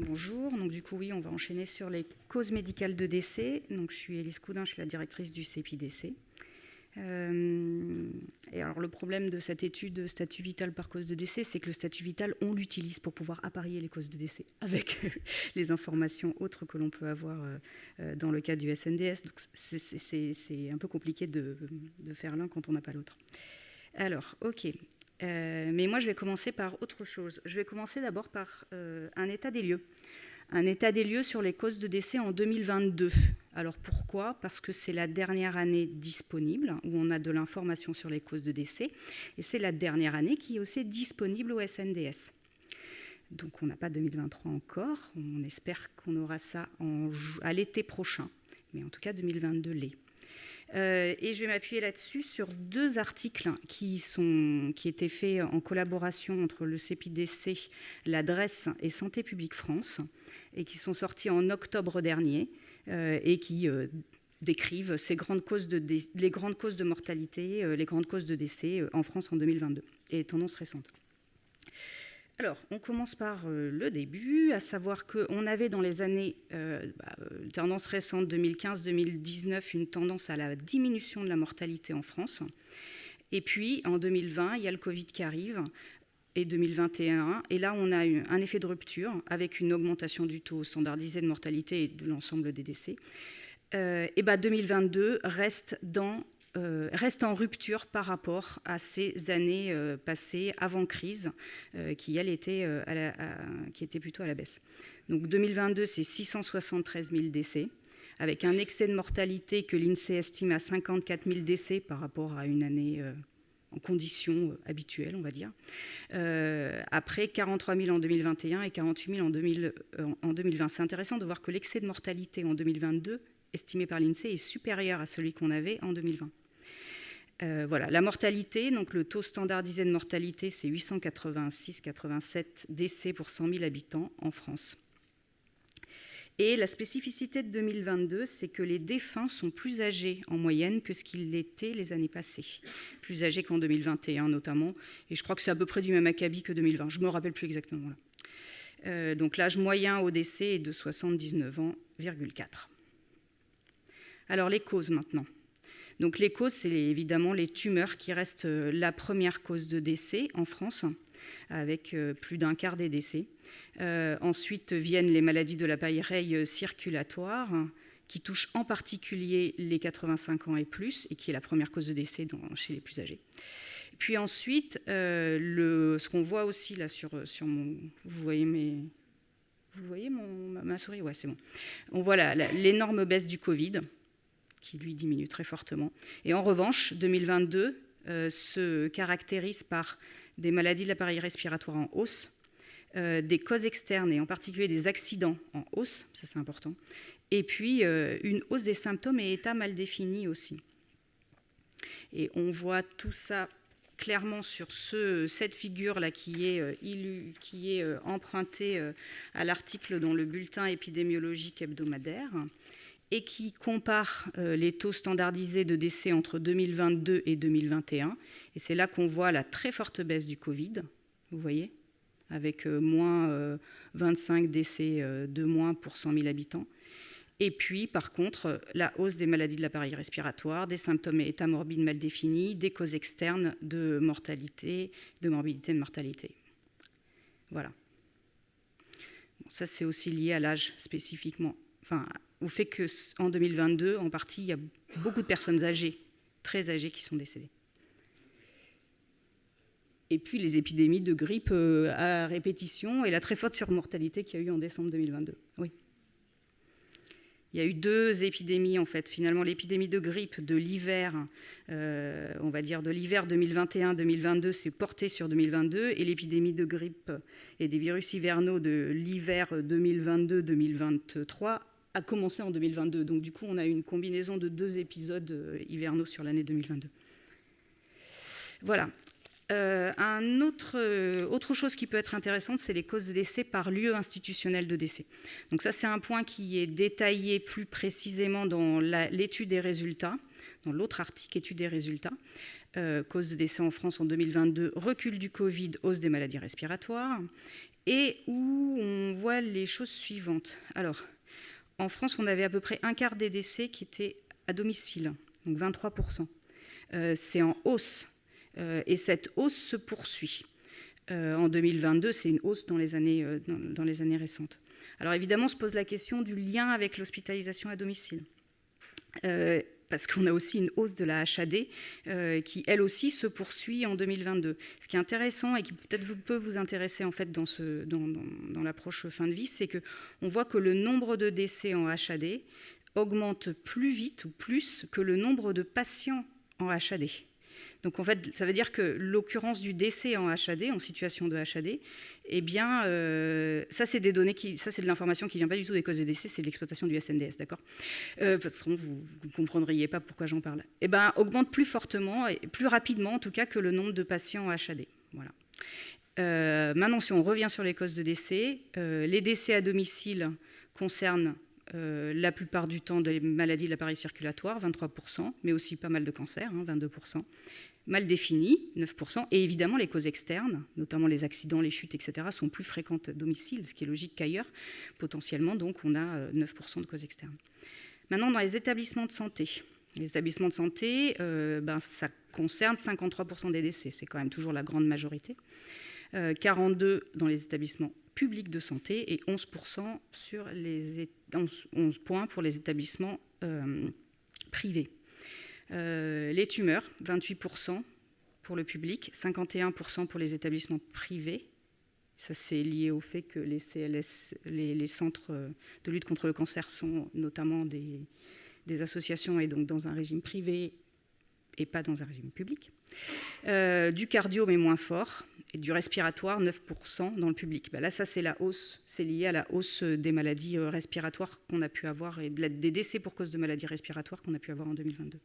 Bonjour. Donc, du coup, oui, on va enchaîner sur les causes médicales de décès. Donc, je suis Élise Coudin, je suis la directrice du CEPIDC. Et alors, le problème de cette étude statut vital par cause de décès, c'est que le statut vital, on l'utilise pour pouvoir apparier les causes de décès avec les informations autres que l'on peut avoir dans le cas du SNDS. Donc, c'est un peu compliqué de faire l'un quand on n'a pas l'autre. Alors, ok. Mais moi, je vais commencer par autre chose. Je vais commencer d'abord par un état des lieux. Un état des lieux sur les causes de décès en 2022. Alors pourquoi ? Parce que c'est la dernière année disponible où on a de l'information sur les causes de décès. Et c'est la dernière année qui est aussi disponible au SNDS. Donc on n'a pas 2023 encore. On espère qu'on aura ça à l'été prochain. Mais en tout cas, 2022 l'est. Et je vais m'appuyer là-dessus sur deux articles qui étaient faits en collaboration entre le CEPIDC, l'adresse et Santé publique France, et qui sont sortis en octobre dernier, et qui décrivent les grandes causes de mortalité, les grandes causes de décès en France en 2022, et les tendances récentes. Alors, on commence par le début, à savoir qu'on avait dans les années, tendance récente 2015-2019, une tendance à la diminution de la mortalité en France. Et puis, en 2020, il y a le Covid qui arrive, et 2021, et là, on a eu un effet de rupture avec une augmentation du taux standardisé de mortalité et de l'ensemble des décès. Et 2022 reste en rupture par rapport à ces années passées avant crise, qui, elles, qui étaient plutôt à la baisse. Donc 2022, c'est 673 000 décès, avec un excès de mortalité que l'INSEE estime à 54 000 décès par rapport à une année en conditions habituelles, on va dire. Après 43 000 en 2021 et 48 000 en 2020. C'est intéressant de voir que l'excès de mortalité en 2022, estimé par l'INSEE, est supérieur à celui qu'on avait en 2020. Voilà, la mortalité, donc le taux standardisé de mortalité, c'est 886,87 décès pour 100 000 habitants en France. Et la spécificité de 2022, c'est que les défunts sont plus âgés en moyenne que ce qu'ils l'étaient les années passées. Plus âgés qu'en 2021 notamment. Et je crois que c'est à peu près du même acabit que 2020. Je ne me rappelle plus exactement là. Donc l'âge moyen au décès est de 79 ans, 4. Alors les causes maintenant. Donc les causes, c'est évidemment les tumeurs qui restent la première cause de décès en France, avec plus d'un quart des décès. Ensuite viennent les maladies de l'appareil circulatoire, qui touchent en particulier les 85 ans et plus, et qui est la première cause de décès chez les plus âgés. Puis ensuite, ce qu'on voit aussi là sur mon... Vous voyez ma souris ? Ouais, c'est bon. On voit l'énorme baisse du Covid, qui lui diminue très fortement. Et en revanche, 2022 se caractérise par des maladies de l'appareil respiratoire en hausse, des causes externes et en particulier des accidents en hausse, ça c'est important, et puis une hausse des symptômes et états mal définis aussi. Et on voit tout ça clairement sur cette figure-là qui est empruntée à l'article dans le bulletin épidémiologique hebdomadaire, et qui compare les taux standardisés de décès entre 2022 et 2021. Et c'est là qu'on voit la très forte baisse du Covid, vous voyez, avec moins 25 décès de moins pour 100 000 habitants. Et puis, par contre, la hausse des maladies de l'appareil respiratoire, des symptômes et états morbides mal définis, des causes externes de mortalité, de morbidité, de mortalité. Voilà. Bon, ça, c'est aussi lié à l'âge spécifiquement. Enfin, au fait qu'en 2022, en partie, il y a beaucoup de personnes âgées, très âgées, qui sont décédées. Et puis les épidémies de grippe à répétition et la très forte surmortalité qu'il y a eu en décembre 2022. Oui. Il y a eu deux épidémies, en fait. Finalement, l'épidémie de grippe de l'hiver, on va dire de l'hiver 2021-2022, s'est portée sur 2022, et l'épidémie de grippe et des virus hivernaux de l'hiver 2022-2023 a commencé en 2022. Donc, du coup, on a eu une combinaison de deux épisodes hivernaux sur l'année 2022. Voilà. Autre chose qui peut être intéressante, c'est les causes de décès par lieu institutionnel de décès. Donc ça, c'est un point qui est détaillé plus précisément dans l'étude des résultats, dans l'autre article étude des résultats. Causes de décès en France en 2022, recul du Covid, hausse des maladies respiratoires. et où on voit les choses suivantes. Alors, en France, on avait à peu près un quart des décès qui étaient à domicile, donc 23%. C'est en hausse, et cette hausse se poursuit. En 2022, c'est une hausse dans les années récentes. Alors évidemment, se pose la question du lien avec l'hospitalisation à domicile. Parce qu'on a aussi une hausse de la HAD qui, elle aussi, se poursuit en 2022. Ce qui est intéressant et qui peut-être peut vous intéresser en fait, dans l'approche fin de vie, c'est qu'on voit que le nombre de décès en HAD augmente plus vite ou plus que le nombre de patients en HAD. Donc en fait, ça veut dire que l'occurrence du décès en HAD, en situation de HAD, eh bien, ça c'est des données ça c'est de l'information qui ne vient pas du tout des causes de décès, c'est de l'exploitation du SNDS, d'accord. Parce que vous ne comprendriez pas pourquoi j'en parle. Eh bien, augmente plus fortement et plus rapidement en tout cas que le nombre de patients en HAD. Voilà. Maintenant, si on revient sur les causes de décès, les décès à domicile concernent la plupart du temps des maladies de l'appareil circulatoire, 23%, mais aussi pas mal de cancers, 22%. Mal définies, 9%, et évidemment les causes externes, notamment les accidents, les chutes, etc., sont plus fréquentes à domicile, ce qui est logique qu'ailleurs, potentiellement, donc on a 9% de causes externes. Maintenant, dans les établissements de santé, ça concerne 53% des décès, c'est quand même toujours la grande majorité, 42% dans les établissements publics de santé et 11% 11 points pour les établissements privés. Les tumeurs, 28% pour le public, 51% pour les établissements privés. Ça, c'est lié au fait que les CLS, les centres de lutte contre le cancer sont notamment des associations et donc dans un régime privé et pas dans un régime public. Du cardio, mais moins fort, et du respiratoire, 9% dans le public. Là, ça, c'est la hausse, c'est lié à la hausse des maladies respiratoires qu'on a pu avoir et des décès pour cause de maladies respiratoires qu'on a pu avoir en 2022.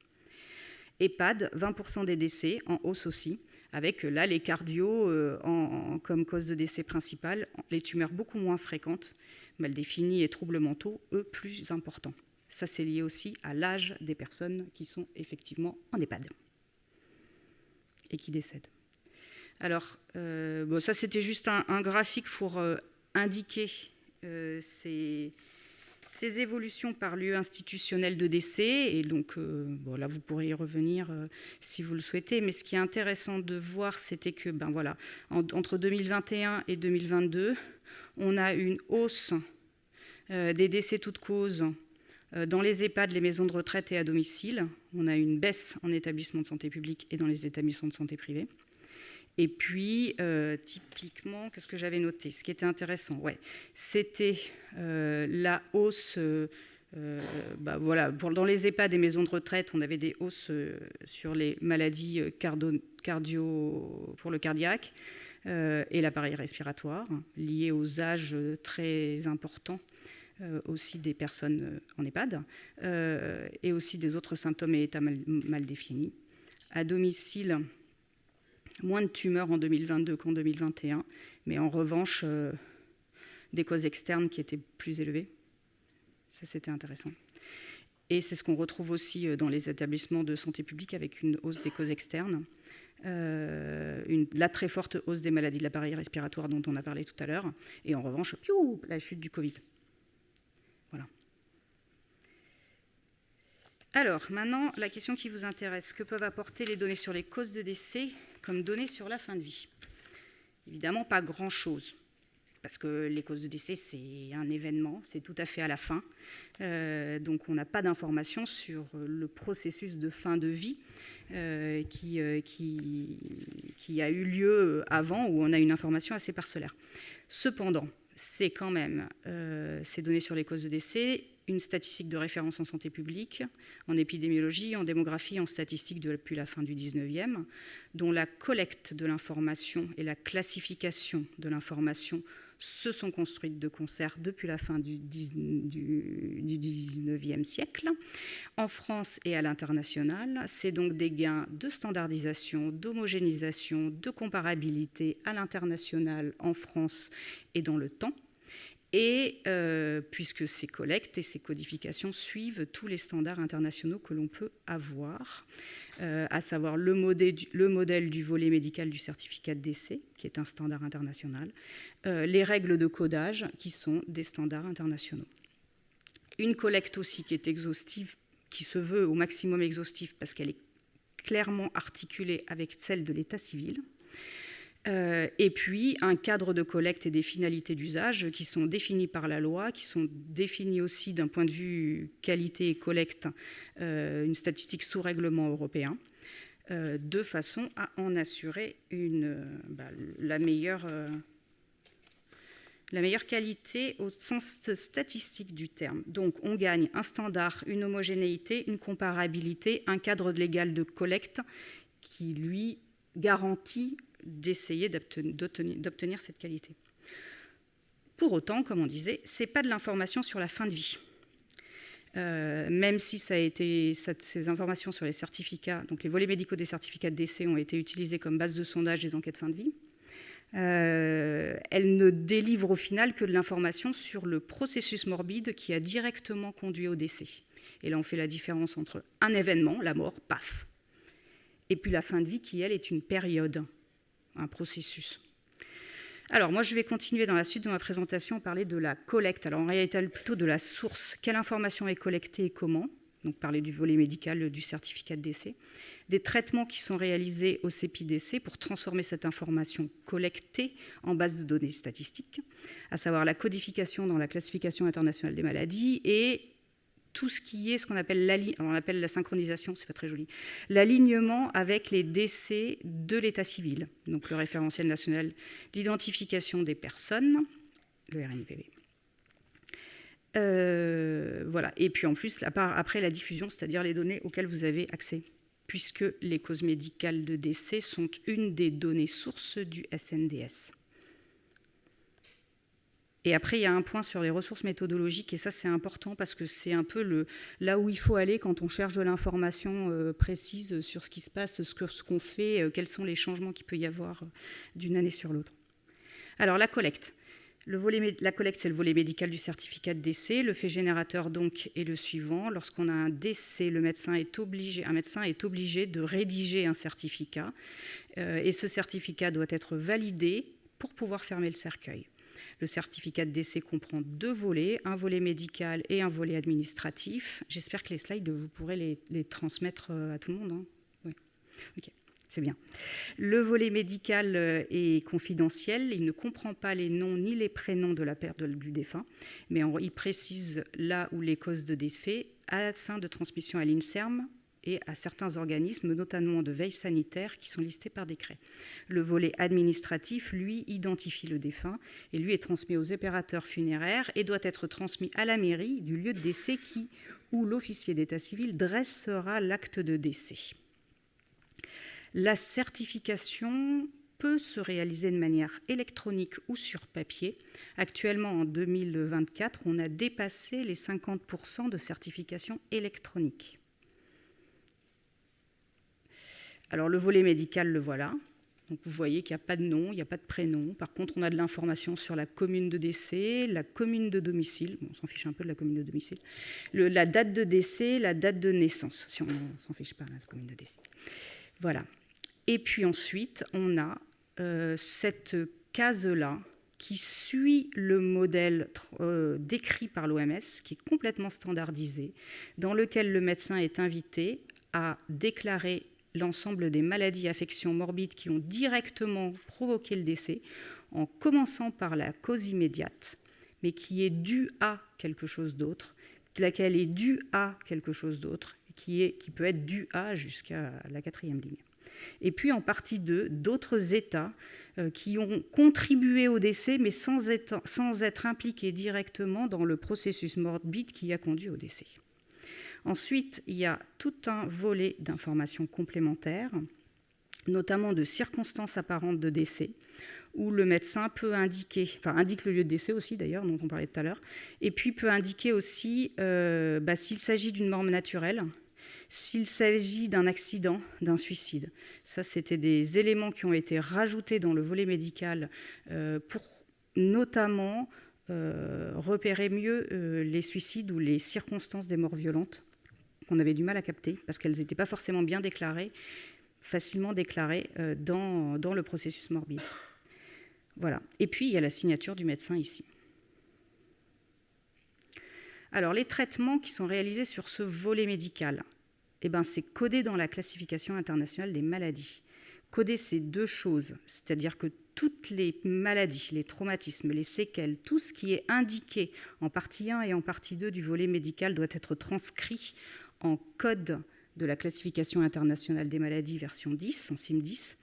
EHPAD, 20% des décès, en hausse aussi, avec là les cardios comme cause de décès principale, les tumeurs beaucoup moins fréquentes, mal définies et troubles mentaux, eux, plus importants. Ça, c'est lié aussi à l'âge des personnes qui sont effectivement en EHPAD et qui décèdent. Alors, ça, c'était juste un graphique pour indiquer ces évolutions par lieu institutionnel de décès. Et donc, là, vous pourrez y revenir si vous le souhaitez. Mais ce qui est intéressant de voir, c'était que, entre 2021 et 2022, on a une hausse des décès toutes causes dans les EHPAD, les maisons de retraite et à domicile. On a une baisse en établissement de santé publique et dans les établissements de santé privés. Et puis, typiquement, qu'est-ce que j'avais noté ? Ce qui était intéressant, c'était la hausse. Dans les EHPAD et maisons de retraite, on avait des hausses sur les maladies cardio pour le cardiaque et l'appareil respiratoire, liées aux âges très importants aussi des personnes en EHPAD, et aussi des autres symptômes et états mal définis. À domicile, moins de tumeurs en 2022 qu'en 2021, mais en revanche, des causes externes qui étaient plus élevées. Ça, c'était intéressant. Et c'est ce qu'on retrouve aussi dans les établissements de santé publique avec une hausse des causes externes, la très forte hausse des maladies de l'appareil respiratoire dont on a parlé tout à l'heure, et en revanche, la chute du Covid. Voilà. Alors, maintenant, la question qui vous intéresse, que peuvent apporter les données sur les causes de décès comme données sur la fin de vie ? Évidemment, pas grand-chose, parce que les causes de décès, c'est un événement, c'est tout à fait à la fin. Donc, on n'a pas d'informations sur le processus de fin de vie qui a eu lieu avant, où on a une information assez parcellaire. Cependant, c'est quand même ces données sur les causes de décès, une statistique de référence en santé publique, en épidémiologie, en démographie, en statistique depuis la fin du 19e, dont la collecte de l'information et la classification de l'information se sont construites de concert depuis la fin du 19e siècle. En France et à l'international, c'est donc des gains de standardisation, d'homogénéisation, de comparabilité à l'international, en France et dans le temps. et puisque ces collectes et ces codifications suivent tous les standards internationaux que l'on peut avoir, à savoir le modèle du volet médical du certificat de décès, qui est un standard international, les règles de codage, qui sont des standards internationaux. Une collecte aussi qui est exhaustive, qui se veut au maximum exhaustive parce qu'elle est clairement articulée avec celle de l'état civil. Et puis un cadre de collecte et des finalités d'usage qui sont définis par la loi, qui sont définis aussi d'un point de vue qualité et collecte, une statistique sous règlement européen, de façon à en assurer la meilleure qualité au sens statistique du terme. Donc on gagne un standard, une homogénéité, une comparabilité, un cadre légal de collecte qui lui garantit d'essayer d'obtenir cette qualité. Pour autant, comme on disait, ce n'est pas de l'information sur la fin de vie. Même si ces informations sur les certificats, donc les volets médicaux des certificats de décès ont été utilisés comme base de sondage des enquêtes fin de vie, elles ne délivrent au final que de l'information sur le processus morbide qui a directement conduit au décès. Et là, on fait la différence entre un événement, la mort, paf, et puis la fin de vie qui, elle, est une période, un processus. Alors, moi, je vais continuer dans la suite de ma présentation à parler de la collecte. Alors, en réalité, plutôt de la source. Quelle information est collectée et comment ? Donc, parler du volet médical du certificat de décès. Des traitements qui sont réalisés au CEPI-DC pour transformer cette information collectée en base de données statistiques, à savoir la codification dans la classification internationale des maladies et tout ce qui est ce qu'on appelle la synchronisation, c'est pas très joli, l'alignement avec les décès de l'état civil, donc le référentiel national d'identification des personnes, le RNIPV. Voilà. Et puis en plus, après la diffusion, c'est-à-dire les données auxquelles vous avez accès, puisque les causes médicales de décès sont une des données sources du SNDS. Et après, il y a un point sur les ressources méthodologiques, et ça, c'est important parce que c'est un peu là où il faut aller quand on cherche de l'information précise sur ce qui se passe, ce qu'on fait, quels sont les changements qu'il peut y avoir d'une année sur l'autre. Alors, la collecte. La collecte, c'est le volet médical du certificat de décès. Le fait générateur, donc, est le suivant. Lorsqu'on a un décès, un médecin est obligé de rédiger un certificat. Et ce certificat doit être validé pour pouvoir fermer le cercueil. Le certificat de décès comprend 2 volets, un volet médical et un volet administratif. J'espère que les slides, vous pourrez les transmettre à tout le monde. Hein. Oui. Okay. C'est bien. Le volet médical est confidentiel. Il ne comprend pas les noms ni les prénoms de la perte du défunt, mais il précise là où les causes de décès afin de transmission à l'INSERM et à certains organismes, notamment de veille sanitaire, qui sont listés par décret. Le volet administratif, lui, identifie le défunt et lui est transmis aux opérateurs funéraires et doit être transmis à la mairie du lieu de décès où l'officier d'état civil dressera l'acte de décès. La certification peut se réaliser de manière électronique ou sur papier. Actuellement, en 2024, on a dépassé les 50% de certification électronique. Alors, le volet médical, le voilà. Donc, vous voyez qu'il n'y a pas de nom, il n'y a pas de prénom. Par contre, on a de l'information sur la commune de décès, la commune de domicile. Bon, on s'en fiche un peu de la commune de domicile. La date de décès, la date de naissance, si on ne s'en fiche pas de la commune de décès. Voilà. Et puis ensuite, on a cette case-là qui suit le modèle décrit par l'OMS, qui est complètement standardisé, dans lequel le médecin est invité à déclarer l'ensemble des maladies, affections morbides qui ont directement provoqué le décès, en commençant par la cause immédiate, mais qui est due à quelque chose d'autre, laquelle est due à quelque chose d'autre, qui peut être due à jusqu'à la 4e ligne. Et puis en partie 2, d'autres états qui ont contribué au décès, mais sans être impliqués directement dans le processus morbide qui a conduit au décès. Ensuite, il y a tout un volet d'informations complémentaires, notamment de circonstances apparentes de décès, où le médecin peut indique le lieu de décès aussi d'ailleurs, dont on parlait tout à l'heure, et puis peut indiquer aussi s'il s'agit d'une mort naturelle, s'il s'agit d'un accident, d'un suicide. Ça, c'était des éléments qui ont été rajoutés dans le volet médical pour notamment repérer mieux les suicides ou les circonstances des morts violentes qu'on avait du mal à capter parce qu'elles n'étaient pas forcément bien déclarées, facilement déclarées dans le processus morbide. Voilà. Et puis, il y a la signature du médecin ici. Alors, les traitements qui sont réalisés sur ce volet médical, c'est codé dans la classification internationale des maladies. Coder, c'est deux choses, c'est-à-dire que toutes les maladies, les traumatismes, les séquelles, tout ce qui est indiqué en partie 1 et en partie 2 du volet médical doit être transcrit en code de la classification internationale des maladies version 10, en CIM 10.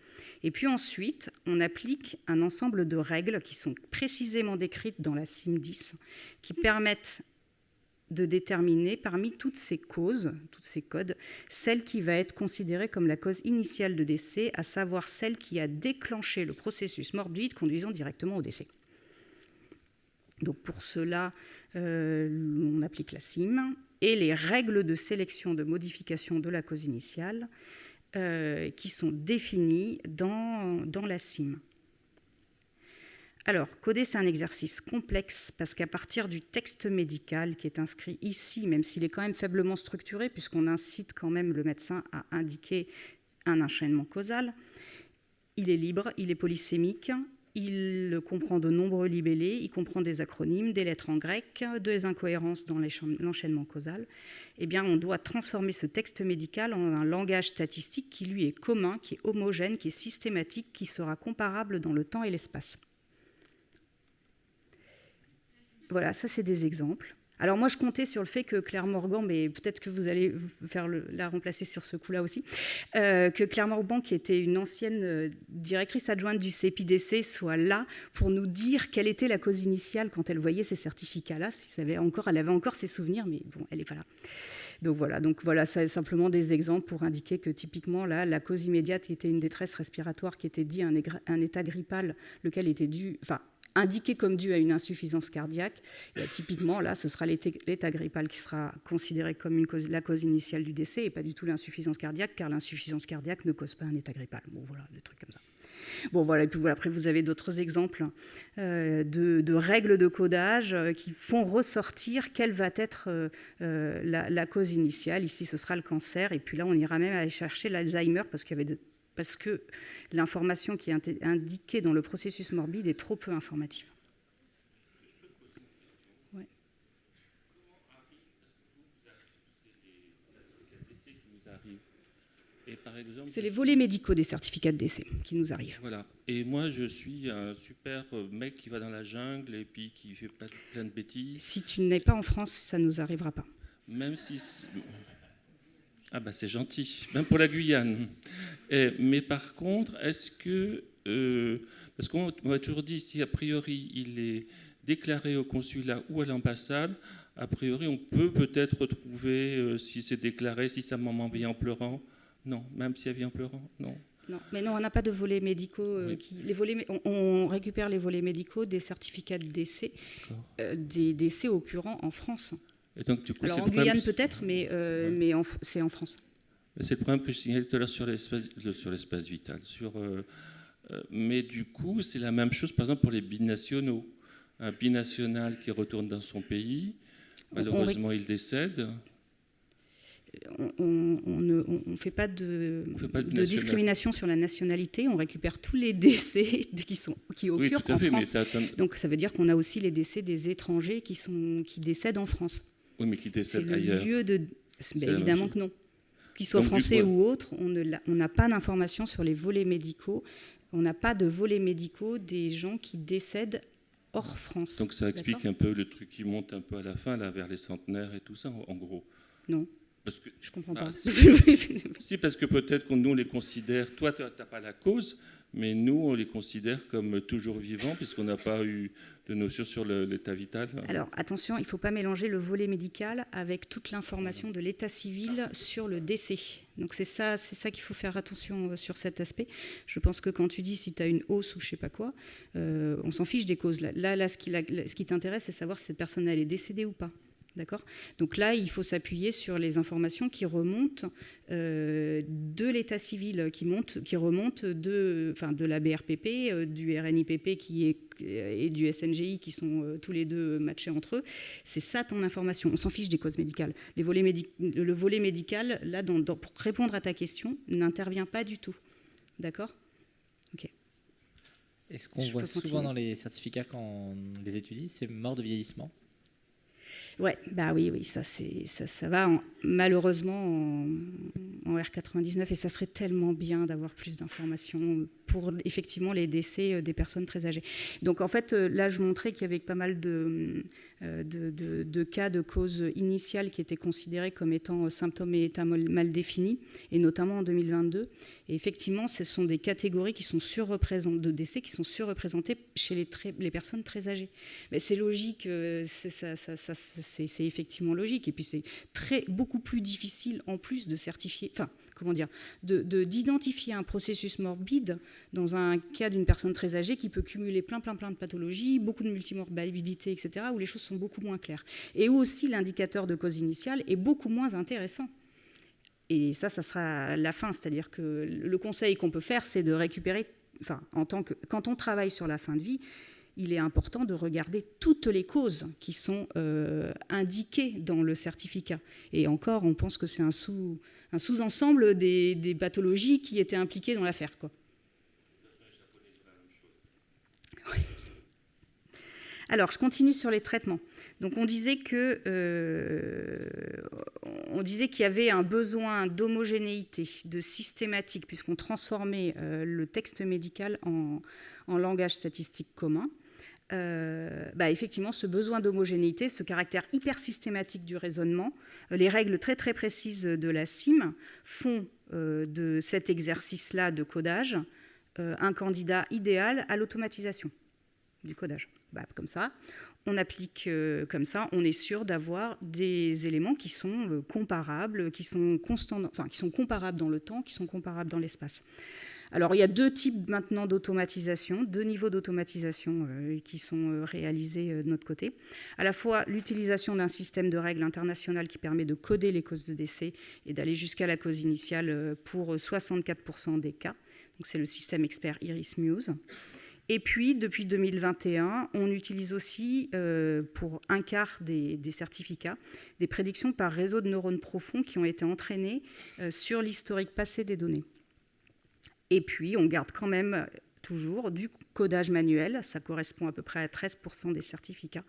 Et puis ensuite, on applique un ensemble de règles qui sont précisément décrites dans la CIM 10, qui permettent de déterminer parmi toutes ces causes, tous ces codes, celle qui va être considérée comme la cause initiale de décès, à savoir celle qui a déclenché le processus morbide conduisant directement au décès. Donc pour cela, on applique la CIM et les règles de sélection de modification de la cause initiale qui sont définies dans la CIM. Alors, coder, c'est un exercice complexe parce qu'à partir du texte médical qui est inscrit ici, même s'il est quand même faiblement structuré, puisqu'on incite quand même le médecin à indiquer un enchaînement causal, il est libre, il est polysémique, il comprend de nombreux libellés, il comprend des acronymes, des lettres en grec, des incohérences dans l'enchaînement causal. Eh bien, on doit transformer ce texte médical en un langage statistique qui, lui, est commun, qui est homogène, qui est systématique, qui sera comparable dans le temps et l'espace. Voilà, ça c'est des exemples. Alors moi je comptais sur le fait que Claire Morgan, mais peut-être que vous allez la remplacer sur ce coup-là aussi, que Claire Morgan, qui était une ancienne directrice adjointe du CEPIDC, soit là pour nous dire quelle était la cause initiale quand elle voyait ces certificats-là. Elle avait encore ses souvenirs, mais bon, elle n'est pas là. Donc voilà, ça est simplement des exemples pour indiquer que typiquement là, la cause immédiate qui était une détresse respiratoire qui était due à un état grippal, lequel était dû, indiqué comme dû à une insuffisance cardiaque, et typiquement, là, ce sera l'état grippal qui sera considéré comme la cause initiale du décès et pas du tout l'insuffisance cardiaque, car l'insuffisance cardiaque ne cause pas un état grippal. Bon, voilà, des trucs comme ça. Bon, voilà, et puis voilà, après, vous avez d'autres exemples de règles de codage qui font ressortir quelle va être la cause initiale. Ici, ce sera le cancer, et puis là, on ira même aller chercher l'Alzheimer, parce que l'information qui est indiquée dans le processus morbide est trop peu informative. Ouais. C'est les volets médicaux des certificats de décès qui nous arrivent. Voilà. Et moi, je suis un super mec qui va dans la jungle et puis qui fait plein de bêtises. Si tu n'es pas en France, ça ne nous arrivera pas. Même si... Ah bah c'est gentil, même pour la Guyane. Mais par contre, est-ce que... parce qu'on m'a toujours dit, si a priori il est déclaré au consulat ou à l'ambassade, a priori on peut peut-être retrouver si c'est déclaré, si sa maman vient en pleurant. Non, même si elle vient en pleurant, non. Non, mais non, on n'a pas de volets médicaux. On récupère les volets médicaux des certificats de décès, des décès occurrents en France. Et donc, du coup, alors en Guyane peut-être, mais c'est en France. C'est le problème que je signalais tout à l'heure sur l'espace vital. Mais du coup, c'est la même chose, par exemple, pour les binationaux. Un binational qui retourne dans son pays, malheureusement, il décède. On ne fait pas de discrimination sur la nationalité. On récupère tous les décès qui occurrent en France. Donc ça veut dire qu'on a aussi les décès des étrangers qui décèdent en France. Oui, mais qui décèdent ailleurs. Évidemment que non. Qu'ils soient français ou autres, on n'a pas d'informations sur les volets médicaux. On n'a pas de volets médicaux des gens qui décèdent hors France. Donc ça explique un peu le truc qui monte un peu à la fin, là, vers les centenaires et tout ça, en gros. Non. Parce que, je ne comprends pas. Si, parce que peut-être que nous, on les considère... Toi, tu n'as pas la cause, mais nous, on les considère comme toujours vivants, puisqu'on n'a pas eu de notion sur l'état vital. Alors, attention, il ne faut pas mélanger le volet médical avec toute l'information de l'état civil sur le décès. Donc, c'est ça qu'il faut faire attention sur cet aspect. Je pense que quand tu dis si tu as une hausse ou je ne sais pas quoi, on s'en fiche des causes. Là, ce qui t'intéresse, c'est savoir si cette personne elle est décédée ou pas. D'accord ? Donc là, il faut s'appuyer sur les informations qui remontent de l'état civil, qui remontent de la BRPP, du RNIPP et du SNGI qui sont tous les deux matchés entre eux. C'est ça ton information. On s'en fiche des causes médicales. Le volet médical, là, pour répondre à ta question, n'intervient pas du tout. D'accord ? Ok. Et ce qu'on voit souvent dans les certificats quand on les étudie, c'est mort de vieillissement. Ouais, bah oui, ça va malheureusement en R99 et ça serait tellement bien d'avoir plus d'informations pour effectivement les décès des personnes très âgées. Donc en fait, là, je montrais qu'il y avait pas mal de cas de cause initiale qui étaient considérés comme étant symptômes et états mal définis, et notamment en 2022. Et effectivement, ce sont des catégories qui sont de décès qui sont surreprésentées chez les personnes très âgées. Mais c'est logique, c'est effectivement logique. Et puis c'est beaucoup plus difficile en plus de certifier, d'identifier un processus morbide dans un cas d'une personne très âgée qui peut cumuler plein de pathologies, beaucoup de multimorbidité, etc., où les choses sont beaucoup moins claires. Et où aussi l'indicateur de cause initiale est beaucoup moins intéressant. Et ça sera la fin. C'est-à-dire que le conseil qu'on peut faire, c'est de récupérer, quand on travaille sur la fin de vie, il est important de regarder toutes les causes qui sont indiquées dans le certificat. Et encore, on pense que c'est un sous-ensemble des pathologies qui étaient impliquées dans l'affaire, quoi. Oui. Alors, je continue sur les traitements. Donc, on disait qu'il y avait un besoin d'homogénéité, de systématique, puisqu'on transformait le texte médical en langage statistique commun. Effectivement, ce besoin d'homogénéité, ce caractère hyper systématique du raisonnement, les règles très très précises de la CIM font de cet exercice-là de codage un candidat idéal à l'automatisation du codage. Comme ça, on applique comme ça, on est sûr d'avoir des éléments qui sont comparables, qui sont constants, qui sont comparables dans le temps, qui sont comparables dans l'espace. Alors, il y a deux types maintenant d'automatisation, deux niveaux d'automatisation qui sont réalisés de notre côté. À la fois, l'utilisation d'un système de règles international qui permet de coder les causes de décès et d'aller jusqu'à la cause initiale pour 64% des cas. Donc, c'est le système expert IRIS-Muse. Et puis, depuis 2021, on utilise aussi, pour un quart des certificats, des prédictions par réseau de neurones profonds qui ont été entraînés sur l'historique passé des données. Et puis, on garde quand même toujours du codage manuel, ça correspond à peu près à 13% des certificats,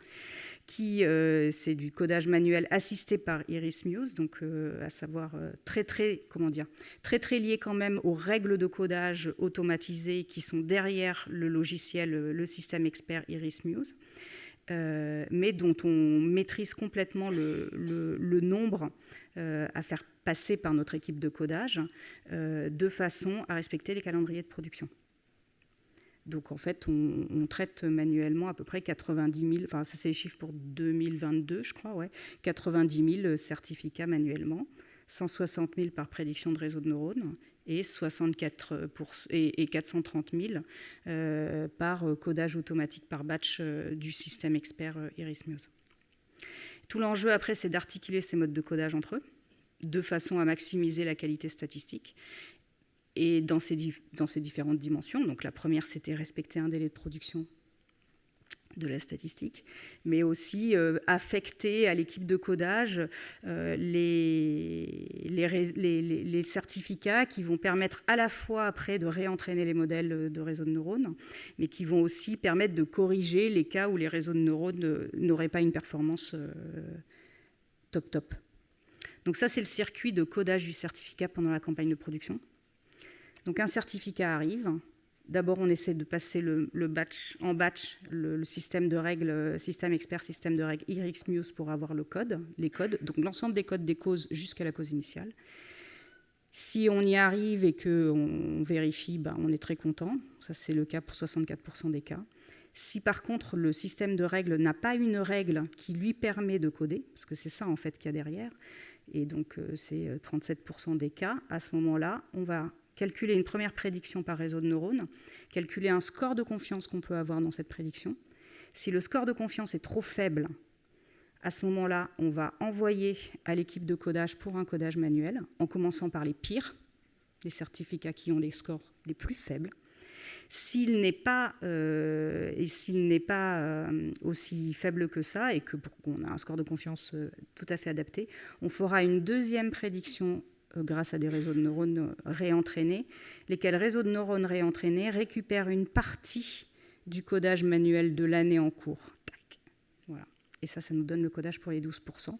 c'est du codage manuel assisté par IRIS-Muse, donc à savoir très lié quand même aux règles de codage automatisées qui sont derrière le logiciel, le système expert IRIS-Muse, mais dont on maîtrise complètement le nombre à faire passer par notre équipe de codage de façon à respecter les calendriers de production. Donc en fait, on traite manuellement à peu près 90 000, ça c'est les chiffres pour 2022 je crois, 90 000 certificats manuellement, 160 000 par prédiction de réseau de neurones et 430 000 par codage automatique par batch du système expert IRIS-Muse. Tout l'enjeu après, c'est d'articuler ces modes de codage entre eux, de façon à maximiser la qualité statistique. Et dans ces différentes dimensions, donc la première, c'était respecter un délai de production de la statistique, mais aussi affecter à l'équipe de codage les certificats qui vont permettre à la fois après de réentraîner les modèles de réseaux de neurones, mais qui vont aussi permettre de corriger les cas où les réseaux de neurones n'auraient pas une performance top. Donc ça, c'est le circuit de codage du certificat pendant la campagne de production. Donc un certificat arrive. D'abord, on essaie de passer le batch, le système de règles, système expert, système de règles IRIS-Muse pour avoir les codes, donc l'ensemble des codes des causes jusqu'à la cause initiale. Si on y arrive et qu'on vérifie, on est très content. Ça, c'est le cas pour 64% des cas. Si par contre, le système de règles n'a pas une règle qui lui permet de coder, parce que c'est ça en fait qu'il y a derrière, et donc c'est 37% des cas, à ce moment-là, on va calculer une première prédiction par réseau de neurones, calculer un score de confiance qu'on peut avoir dans cette prédiction. Si le score de confiance est trop faible, À ce moment-là, on va envoyer à l'équipe de codage pour un codage manuel, en commençant par les pires, les certificats qui ont les scores les plus faibles. S'il n'est pas aussi faible que ça, et que pour qu'on a un score de confiance tout à fait adapté, on fera une deuxième prédiction grâce à des réseaux de neurones réentraînés, lesquels réseaux de neurones réentraînés récupèrent une partie du codage manuel de l'année en cours. Tac. Voilà. Et ça nous donne le codage pour les 12%.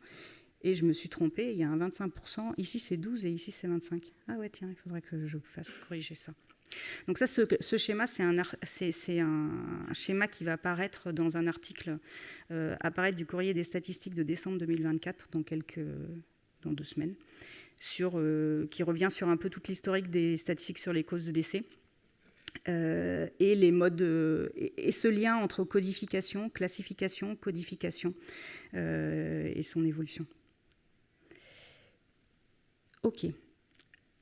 Et je me suis trompée, il y a un 25%. Ici, c'est 12 et ici, c'est 25. Ah ouais, tiens, il faudrait que je fasse corriger ça. Donc ça, ce schéma, c'est un schéma qui va apparaître dans un article apparaître du Courrier des statistiques de décembre 2024, dans 2 semaines, qui revient sur un peu toute l'historique des statistiques sur les causes de décès et les modes et ce lien entre codification, classification, codification et son évolution. Ok.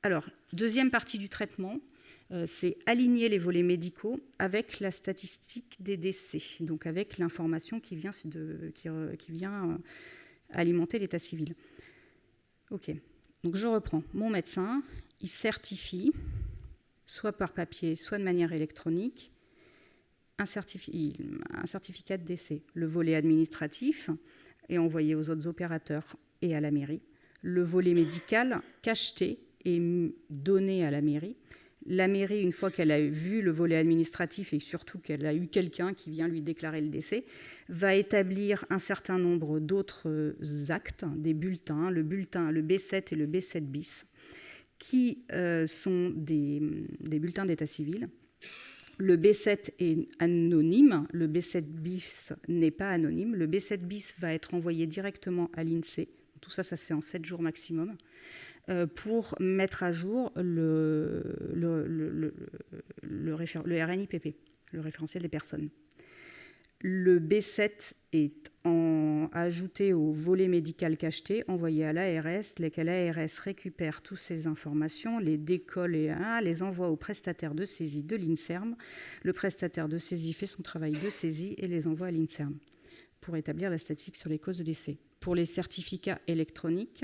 Alors, deuxième partie du traitement, c'est aligner les volets médicaux avec la statistique des décès, donc avec l'information qui vient alimenter l'état civil. Ok, donc je reprends. Mon médecin, il certifie, soit par papier, soit de manière électronique, un certificat de décès. Le volet administratif est envoyé aux autres opérateurs et à la mairie. Le volet médical, cacheté, est donné à la mairie. La mairie, une fois qu'elle a vu le volet administratif et surtout qu'elle a eu quelqu'un qui vient lui déclarer le décès, va établir un certain nombre d'autres actes, des bulletins, le B7 et le B7 bis, qui sont des bulletins d'état civil. Le B7 est anonyme, le B7 bis n'est pas anonyme. Le B7 bis va être envoyé directement à l'INSEE. Tout ça, ça se fait en 7 jours maximum. Pour mettre à jour le RNIPP, le référentiel des personnes. Le B7 est ajouté au volet médical cacheté, envoyé à l'ARS, lesquels l'ARS récupère toutes ces informations, les décolle et les envoie au prestataire de saisie de l'INSERM. Le prestataire de saisie fait son travail de saisie et les envoie à l'INSERM pour établir la statistique sur les causes de décès. Pour les certificats électroniques,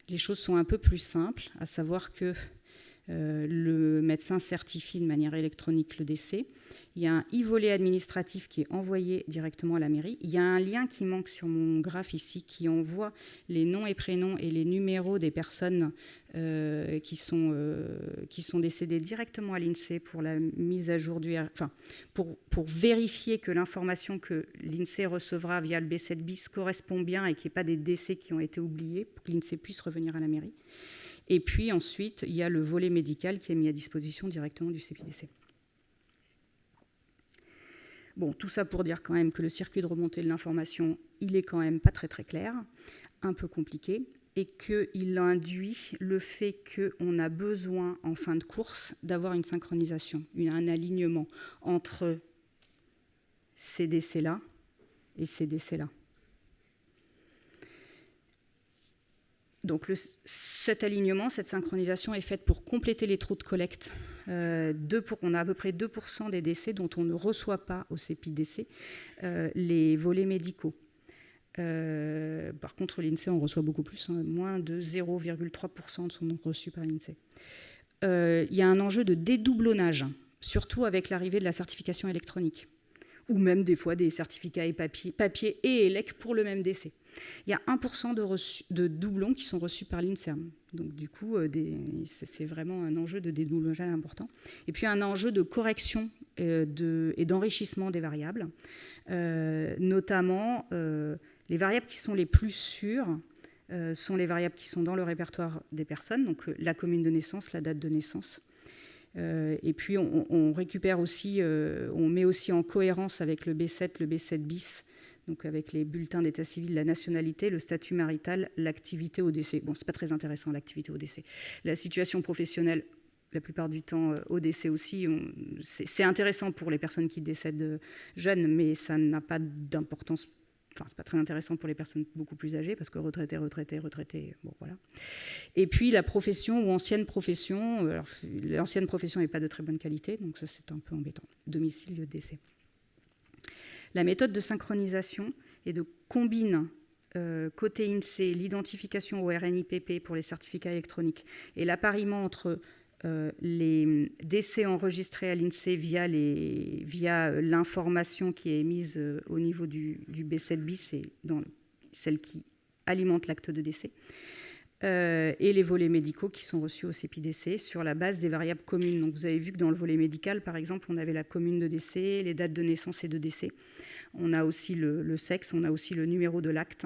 les choses sont un peu plus simples, à savoir que le médecin certifie de manière électronique le décès. Il y a un e-volet administratif qui est envoyé directement à la mairie. Il y a un lien qui manque sur mon graphe ici qui envoie les noms et prénoms et les numéros des personnes qui sont décédées directement à l'INSEE pour la mise à jour pour vérifier que l'information que l'INSEE recevra via le B7 bis correspond bien et qu'il n'y ait pas des décès qui ont été oubliés pour que l'INSEE puisse revenir à la mairie. Et puis ensuite, il y a le volet médical qui est mis à disposition directement du CPDC. Bon, tout ça pour dire quand même que le circuit de remontée de l'information, il est quand même pas très très clair, un peu compliqué, et qu'il induit le fait qu'on a besoin en fin de course d'avoir une synchronisation, un alignement entre ces décès-là et ces décès-là. Donc cet alignement, cette synchronisation est faite pour compléter les trous de collecte. On a à peu près 2% des décès dont on ne reçoit pas au CPDC les volets médicaux. Par contre, l'INSEE en reçoit beaucoup plus, moins de 0,3% sont reçus par l'INSEE. Il y a un enjeu de dédoublonnage, surtout avec l'arrivée de la certification électronique, ou même des fois des certificats et papier et élec pour le même décès. Il y a 1% de doublons qui sont reçus par l'INSERM. Donc du coup, c'est vraiment un enjeu de dédoublonnage important. Et puis un enjeu de correction et d'enrichissement des variables, notamment les variables qui sont les plus sûres sont les variables qui sont dans le répertoire des personnes, donc la commune de naissance, la date de naissance. Et puis on récupère aussi, on met aussi en cohérence avec le B7, le B7 bis, donc avec les bulletins d'état civil, la nationalité, le statut marital, l'activité au décès. Bon, c'est pas très intéressant l'activité au décès. La situation professionnelle, la plupart du temps au décès aussi, c'est intéressant pour les personnes qui décèdent jeunes, mais ça n'a pas d'importance. Enfin, c'est pas très intéressant pour les personnes beaucoup plus âgées, parce que retraités, bon voilà. Et puis la profession ou ancienne profession, alors, l'ancienne profession n'est pas de très bonne qualité, donc ça c'est un peu embêtant. Domicile, lieu de décès. La méthode de synchronisation combine côté INSEE, l'identification au RNIPP pour les certificats électroniques et l'appariement entre les décès enregistrés à l'INSEE via l'information qui est émise au niveau du B7 bis, et dans celle qui alimente l'acte de décès, et les volets médicaux qui sont reçus au CEPI-DC sur la base des variables communes. Donc vous avez vu que dans le volet médical, par exemple, on avait la commune de décès, les dates de naissance et de décès. On a aussi le sexe, on a aussi le numéro de l'acte.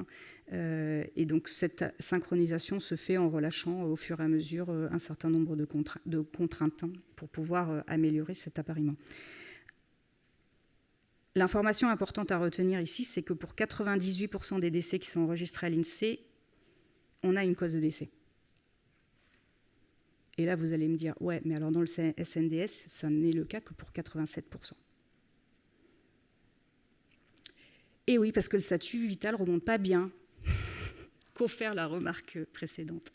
Et donc cette synchronisation se fait en relâchant au fur et à mesure un certain nombre de contraintes pour pouvoir améliorer cet appariement. L'information importante à retenir ici, c'est que pour 98% des décès qui sont enregistrés à l'INSEE, on a une cause de décès. Et là, vous allez me dire, ouais, mais alors dans le SNDS, ça n'est le cas que pour 87%. Et oui, parce que le statut vital ne remonte pas bien, confère la remarque précédente.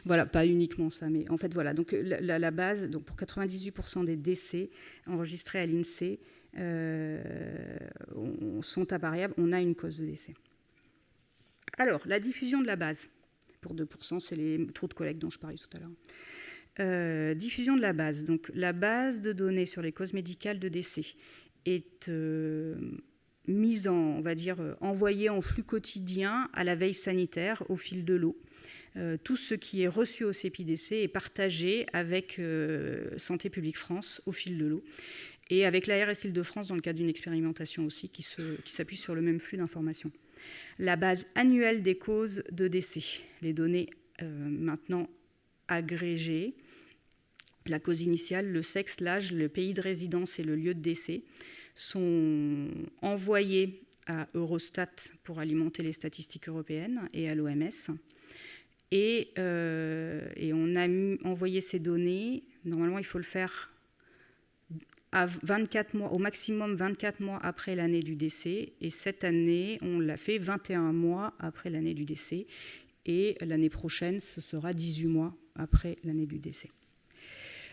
Voilà, pas uniquement ça, mais en fait, voilà. Donc la base, donc pour 98% des décès enregistrés à l'INSEE sont apparables, on a une cause de décès. Alors, la diffusion de la base. Pour 2%, c'est les trous de collecte dont je parlais tout à l'heure. Diffusion de la base. Donc, la base de données sur les causes médicales de décès est mise en, on va dire, envoyée en flux quotidien à la veille sanitaire au fil de l'eau. Tout ce qui est reçu au CEPI-DC est partagé avec Santé publique France au fil de l'eau et avec l'ARS Île-de-France dans le cadre d'une expérimentation aussi qui s'appuie sur le même flux d'informations. La base annuelle des causes de décès, les données maintenant agrégées, la cause initiale, le sexe, l'âge, le pays de résidence et le lieu de décès sont envoyées à Eurostat pour alimenter les statistiques européennes et à l'OMS. Et on a envoyé ces données, normalement il faut le faire à 24 mois, au maximum 24 mois après l'année du décès. Et cette année, on l'a fait 21 mois après l'année du décès. Et l'année prochaine, ce sera 18 mois après l'année du décès.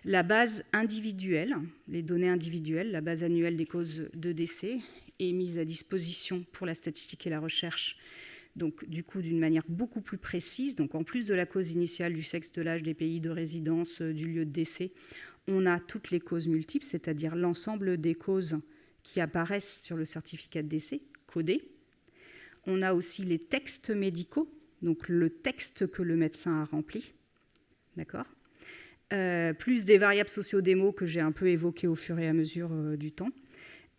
La base individuelle, les données individuelles, la base annuelle des causes de décès, est mise à disposition pour la statistique et la recherche, donc du coup d'une manière beaucoup plus précise. Donc en plus de la cause initiale, du sexe, de l'âge, des pays de résidence, du lieu de décès, on a toutes les causes multiples, c'est-à-dire l'ensemble des causes qui apparaissent sur le certificat de décès, codées. On a aussi les textes médicaux, donc le texte que le médecin a rempli, d'accord, plus des variables sociodémo que j'ai un peu évoquées au fur et à mesure du temps.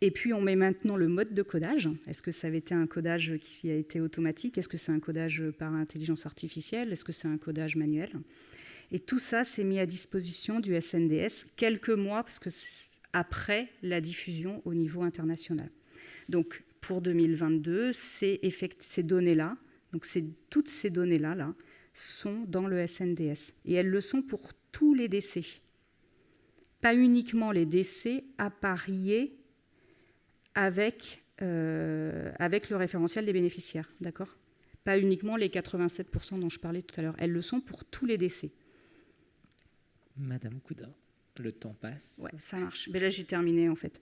Et puis, on met maintenant le mode de codage. Est-ce que ça avait été un codage qui a été automatique? Est-ce que c'est un codage par intelligence artificielle? Est-ce que c'est un codage manuel? Et tout ça s'est mis à disposition du SNDS quelques mois parce que après la diffusion au niveau international. Donc, pour 2022, ces données-là, donc toutes ces données-là sont dans le SNDS. Et elles le sont pour tous les décès. Pas uniquement les décès appariés avec le référentiel des bénéficiaires, d'accord? Pas uniquement les 87% dont je parlais tout à l'heure. Elles le sont pour tous les décès. Madame Couda, le temps passe. Ouais, ça marche. Mais là, j'ai terminé, en fait.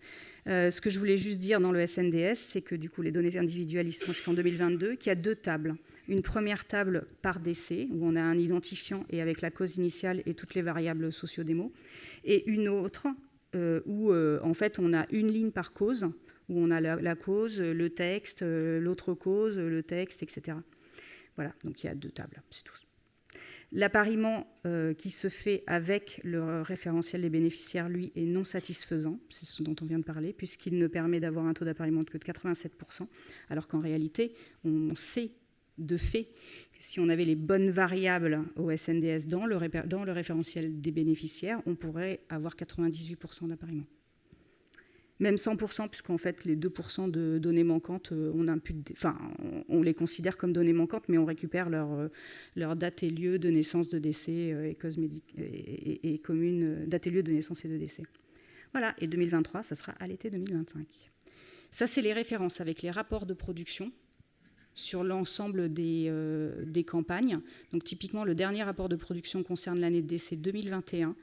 Ce que je voulais juste dire dans le SNDS, c'est que, du coup, les données individuelles, ils sont jusqu'en 2022, qu'il y a 2 tables. Une première table par décès, où on a un identifiant et avec la cause initiale et toutes les variables sociodémo. Et une autre, où, en fait, on a une ligne par cause, où on a la cause, le texte, l'autre cause, le texte, etc. Voilà, donc il y a 2 tables, c'est tout. L'appariement qui se fait avec le référentiel des bénéficiaires, lui, est non satisfaisant, c'est ce dont on vient de parler, puisqu'il ne permet d'avoir un taux d'appariement que de 87%, alors qu'en réalité, on sait de fait que si on avait les bonnes variables au SNDS dans le référentiel des bénéficiaires, on pourrait avoir 98% d'appariement. Même 100%, puisqu'en fait, les 2% de données manquantes, on les considère comme données manquantes, mais on récupère leur date et lieu de naissance, de décès et commune, date et lieu de naissance et de décès. Voilà, et 2023, ça sera à l'été 2025. Ça, c'est les références avec les rapports de production sur l'ensemble des campagnes. Donc, typiquement, le dernier rapport de production concerne l'année de décès 2021.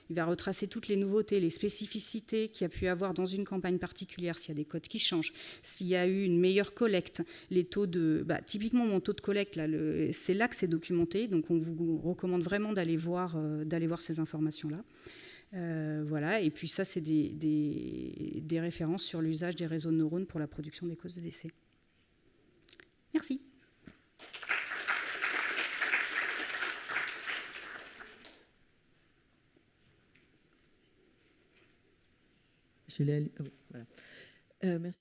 Il va retracer toutes les nouveautés, les spécificités qu'il y a pu avoir dans une campagne particulière, s'il y a des codes qui changent, s'il y a eu une meilleure collecte, les taux de... typiquement, mon taux de collecte, là, c'est là que c'est documenté, donc on vous recommande vraiment d'aller voir ces informations-là. Voilà, et puis ça, c'est des références sur l'usage des réseaux de neurones pour la production des causes de décès. Merci. Je l'ai... Ah oui, voilà. Merci.